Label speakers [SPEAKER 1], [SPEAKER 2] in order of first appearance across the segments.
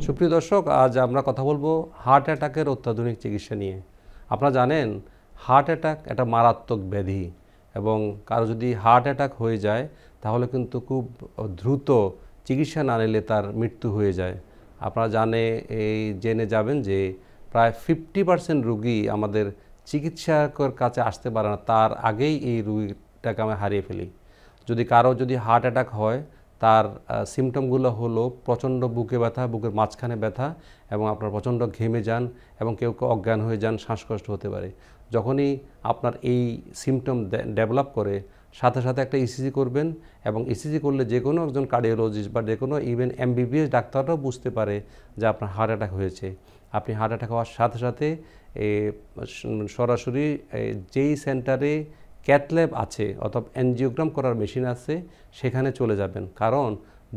[SPEAKER 1] সুপ্রিয় দর্শক, আজ আমরা কথা বলবো হার্ট অ্যাটাকের অত্যাধুনিক চিকিৎসা নিয়ে। আপনারা জানেন হার্ট অ্যাটাক একটা মারাত্মক ব্যাধি এবং কারো যদি হার্ট অ্যাটাক হয়ে যায় তাহলে কিন্তু খুব দ্রুত চিকিৎসা না নিলে তার মৃত্যু হয়ে যায়। আপনারা জেনে যাবেন যে প্রায় 50% রুগী আমাদের চিকিৎসকের কাছে আসতে পারে না, তার আগেই এই রুগীটাকে আমরা হারিয়ে ফেলি। যদি হার্ট অ্যাটাক হয় তার সিমটমগুলো হলো প্রচণ্ড বুকে ব্যথা, বুকের মাঝখানে ব্যথা এবং আপনার প্রচণ্ড ঘেমে যান এবং কেউ অজ্ঞান হয়ে যান, শ্বাসকষ্ট হতে পারে। যখনই আপনার এই সিমটম ডেভেলপ করে সাথে সাথে একটা ইসিজি করবেন এবং ইসিজি করলে যে কোনো একজন কার্ডিওলজিস্ট বা যে কোনো ইভেন এমবিবিএস ডাক্তাররাও বুঝতে পারে যে আপনার হার্ট অ্যাটাক হয়েছে। আপনি হার্ট অ্যাটাক হওয়ার সাথে সাথে সরাসরি যেই সেন্টারে ক্যাথল্যাব আছে অথবা এনজিওগ্রাম করার মেশিন আছে সেখানে চলে যাবেন, কারণ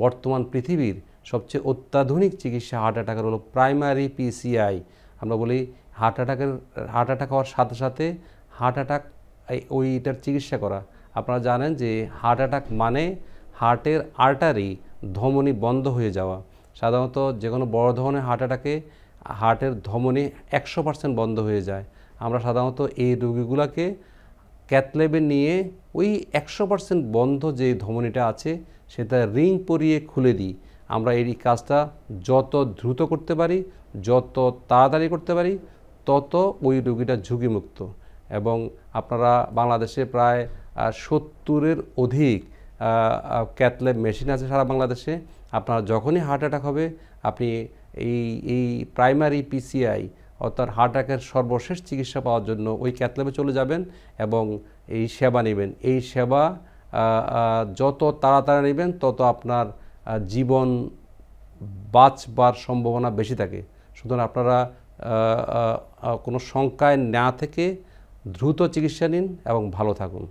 [SPEAKER 1] বর্তমান পৃথিবীর সবচেয়ে অত্যাধুনিক চিকিৎসা হার্ট অ্যাটাকের হলো প্রাইমারি পিসিআই। আমরা বলি হার্ট অ্যাটাক হওয়ার সাথে সাথে হার্ট অ্যাটাক ওইটার চিকিৎসা করা। আপনারা জানেন যে হার্ট অ্যাটাক মানে হার্টের আর্টারি ধমনী বন্ধ হয়ে যাওয়া। সাধারণত যে কোনো বড় ধরনের হার্ট অ্যাটাকে হার্টের ধমনী 100% বন্ধ হয়ে যায়। আমরা সাধারণত এই রোগীগুলোকে ক্যাথল্যাবে নিয়ে ওই 100% বন্ধ যে ধমনীটা আছে সেটা রিং পরিয়ে খুলে দিই। আমরা এই কাজটা যত দ্রুত করতে পারি, যত তাড়াতাড়ি করতে পারি, তত ওই রোগীটা ঝুঁকিমুক্ত। এবং আপনারা বাংলাদেশে প্রায় 70-এর অধিক ক্যাথল্যাব মেশিন আছে সারা বাংলাদেশে। আপনারা যখনই হার্ট অ্যাটাক হবে আপনি এই প্রাইমারি পিসিআই অর্থাৎ হার্ট অ্যাটাকের সর্বশেষ চিকিৎসা পাওয়ার জন্য ওই ক্যাথল্যাবে চলে যাবেন এবং এই সেবা নেবেন। এই সেবা যত তাড়াতাড়ি নেবেন তত আপনার জীবন বাঁচবার সম্ভাবনা বেশি থাকে। সুতরাং আপনারা কোনো শঙ্কায় না থেকে দ্রুত চিকিৎসা নিন এবং ভালো থাকুন।